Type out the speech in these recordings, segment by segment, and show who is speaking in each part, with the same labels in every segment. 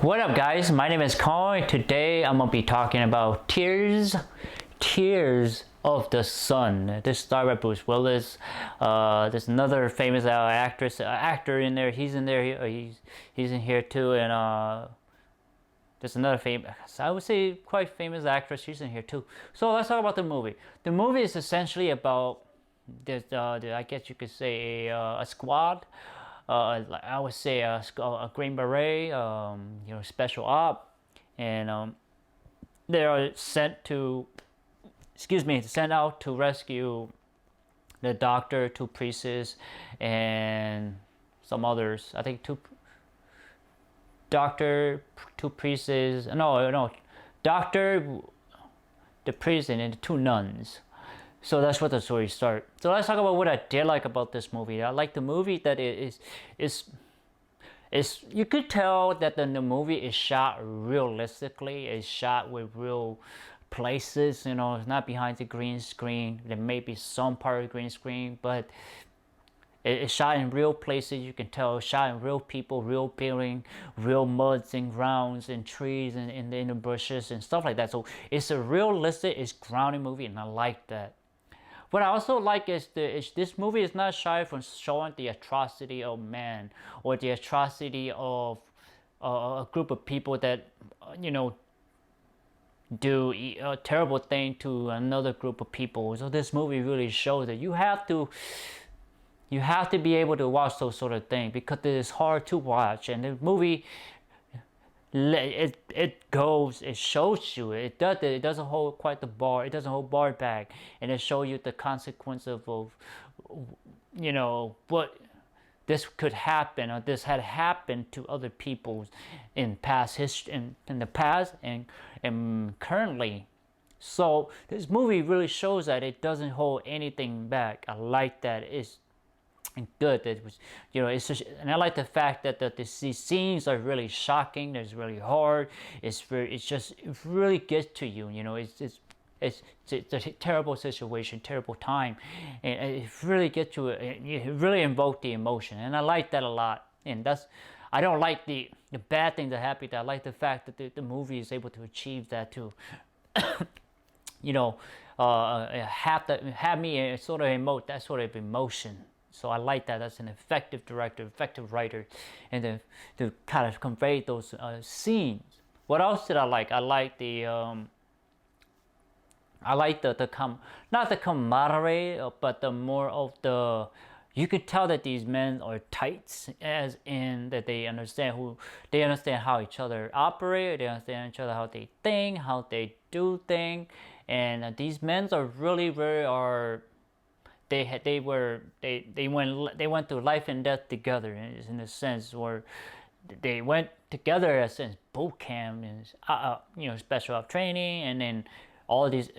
Speaker 1: What up, guys? My name is Kong. Today I'm gonna be talking about Tears of the Sun. This starred by Bruce Willis. There's another famous actor in there. He's in there. He's in here too, and there's another famous, I would say, quite famous actress. She's in here too. So let's talk about the movie. The movie is essentially about I guess you could say a squad. I would say a Green Beret, special op, and they are sent out to rescue the doctor, two priests, and some others. I think two priests. No, doctor, the priest, and then two nuns. So that's what the story starts. So let's talk about what I did like about this movie. I like the movie that it is you could tell that the movie is shot realistically. It's shot with real places. It's not behind the green screen. There may be some part of the green screen, but it's shot in real places. You can tell it's shot in real people, real building, real muds and grounds and trees and in the bushes and stuff like that. So it's a realistic, it's grounded movie, and I like that. What I also like is this movie is not shy from showing the atrocity of man or the atrocity of a group of people that do a terrible thing to another group of people. So this movie really shows that you have to be able to watch those sort of things because it is hard to watch, and the movie it shows you, it doesn't hold quite the bar, it doesn't hold bar back, and it shows you the consequence of what this could happen, or this had happened to other people in past history, in the past and currently. So this movie really shows that it doesn't hold anything back. I like that. It's good. It was, it's just, and I like the fact that these scenes are really shocking. It's really hard. It really gets to you. It's a terrible situation, terrible time, and it really gets you. It really invokes the emotion, and I like that a lot. And I don't like the bad thing that happened. I like the fact that the movie is able to achieve that too. Have me sort of emote that sort of emotion. So I like that. That's an effective director, effective writer, and to kind of convey those scenes. What else did I like? I like not the camaraderie, but the more of the. You could tell that these men are tight, as in that they understand how each other operate, they understand each other, how they think, how they do things, and these men are really they went through life and death together in a sense, or they went together as in boot camp and special op training, and then all these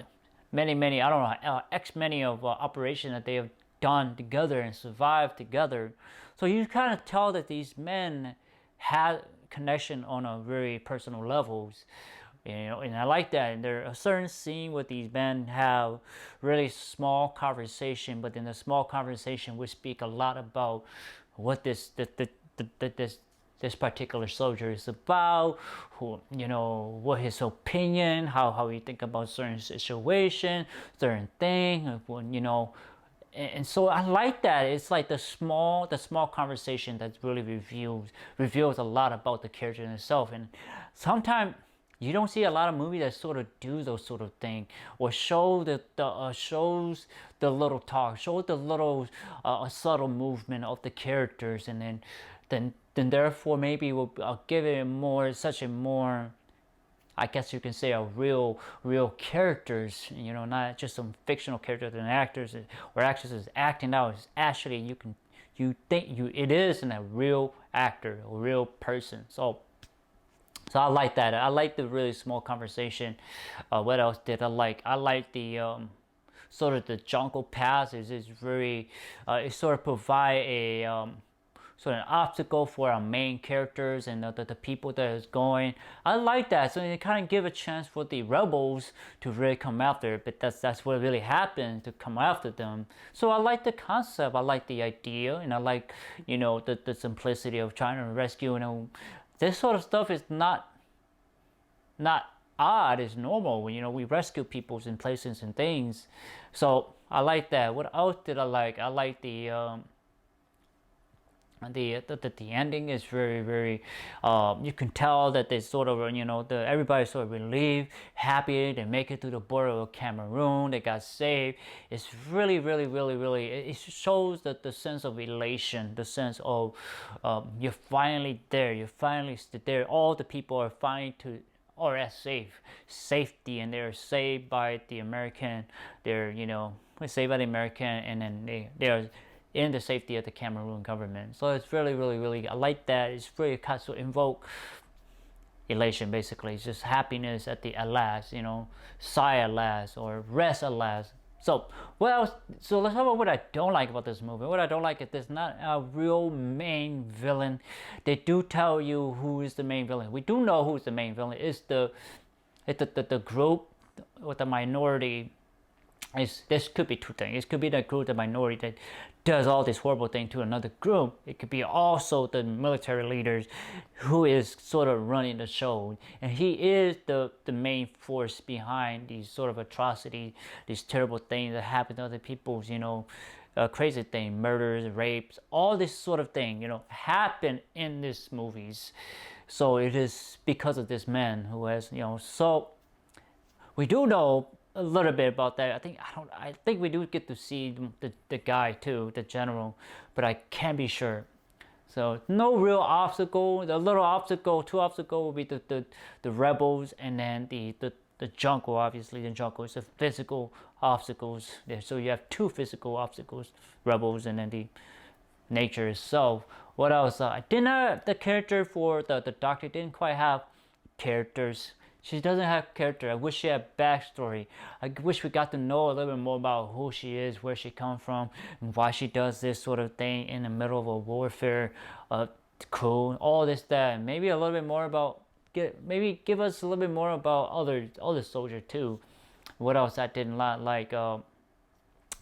Speaker 1: many I don't know many of operations that they have done together and survived together. So you kind of tell that these men had connection on a very personal levels. And I like that. And there are a certain scene where these men have really small conversation, but in the small conversation we speak a lot about what this particular soldier is about, what his opinion, how he think about certain situation, certain thing, and so I like that. It's like the small conversation that really reveals a lot about the character in itself. And sometimes you don't see a lot of movies that sort of do those sort of thing, or show shows the little talk, show the little subtle movement of the characters, and then therefore maybe we'll give it such a more, I guess you can say, a real characters, not just some fictional characters and actors or actresses acting out. It's actually it is in a real actor, a real person. So I like that. I like the really small conversation. What else did I like? I like the sort of the jungle pass is very it sort of provide a sort of an obstacle for our main characters and the people that is going. I like that. So they kind of give a chance for the rebels to really come after, but that's what really happened, to come after them. So I like the concept. I like the idea, and I like the simplicity of trying to rescue this sort of stuff is not odd. It's normal. You know, we rescue people in places and things. So I like that. What else did I like? I like the ending is very you can tell that they sort of, you know, everybody's sort of relieved, happy. They make it to the border of Cameroon. They got saved. It's really it shows that the sense of elation, the sense of you're finally there, you're finally there. All the people are finally at safety, and they're saved by the American. They're, you know, saved by the American, and then they're in the safety of the Cameroon government. So it's really, I like that. It's really kind of invoke elation, basically. It's just happiness at last, you know, sigh at last, or rest at last. So what else? So let's talk about what I don't like about this movie. What I don't like is there's not a real main villain. They do tell you who is the main villain. We do know who's the main villain. It's the group with the minority. This could be two things. It could be the group, the minority that does all this horrible thing to another group. It could be also the military leaders who is sort of running the show. And he is the main force behind these sort of atrocities, these terrible things that happen to other people's, you know, crazy thing, murders, rapes, all this sort of thing, you know, happen in these movies. So it is because of this man who has, you know, so we do know a little bit about that. I think we do get to see the guy too, the general, but I can't be sure. So no real obstacle. The little obstacle, two obstacle will be the rebels, and then the jungle. Obviously, the jungle is the physical obstacles there. So you have two physical obstacles, rebels, and then the nature itself. What else? The character for the doctor didn't quite have characters. She doesn't have character. I wish she had backstory. I wish we got to know a little bit more about who she is, where she comes from, and why she does this sort of thing in the middle of a warfare crew, all this, that, and maybe a little bit more about, maybe give us a little bit more about other soldiers too. What else I did not like?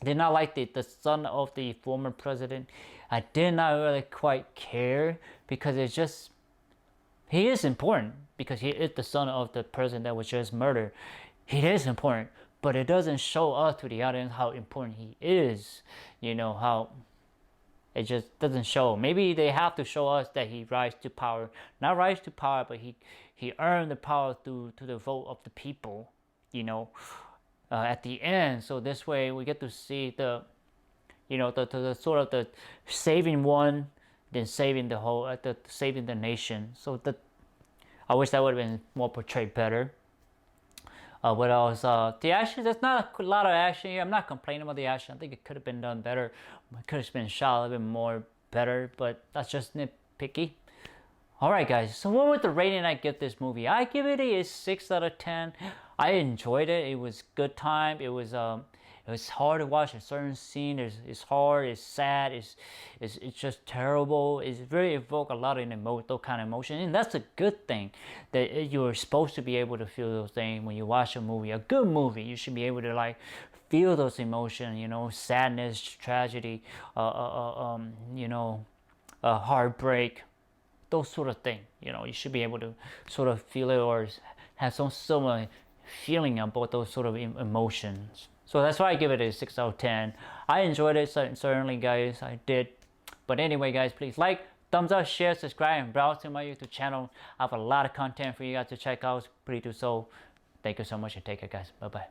Speaker 1: Did not like the son of the former president. I did not really quite care, because it's just, he is important because he is the son of the person that was just murdered. He is important, but it doesn't show us to the audience how important he is. You know, how it just doesn't show. Maybe they have to show us that he rise to power. Not rise to power, but he earned the power through the vote of the people, you know, at the end. So this way we get to see the sort of the saving one, then saving the whole, saving the nation. So I wish that would have been more portrayed better. What else? The action, there's not a lot of action here. I'm not complaining about the action. I think it could have been done better. It could have been shot a little bit more better, but that's just nitpicky. Alright guys, so what was the rating I give this movie? I give it a 6 out of 10. I enjoyed it. It was good time. It was hard to watch a certain scene. It's hard, it's sad, it's just terrible. It's very evoke a lot of those kind of emotion, and that's a good thing, that you're supposed to be able to feel those things when you watch a movie. A good movie, you should be able to like feel those emotions, you know, sadness, tragedy, heartbreak, those sort of things. You know, you should be able to sort of feel it, or have some similar feeling about those sort of emotions. So that's why I give it a 6 out of 10. I enjoyed it, certainly guys, I did. But anyway guys, please like, thumbs up, share, subscribe, and browse to my YouTube channel. I have a lot of content for you guys to check out. Please do so. Thank you so much, and take care guys. Bye bye.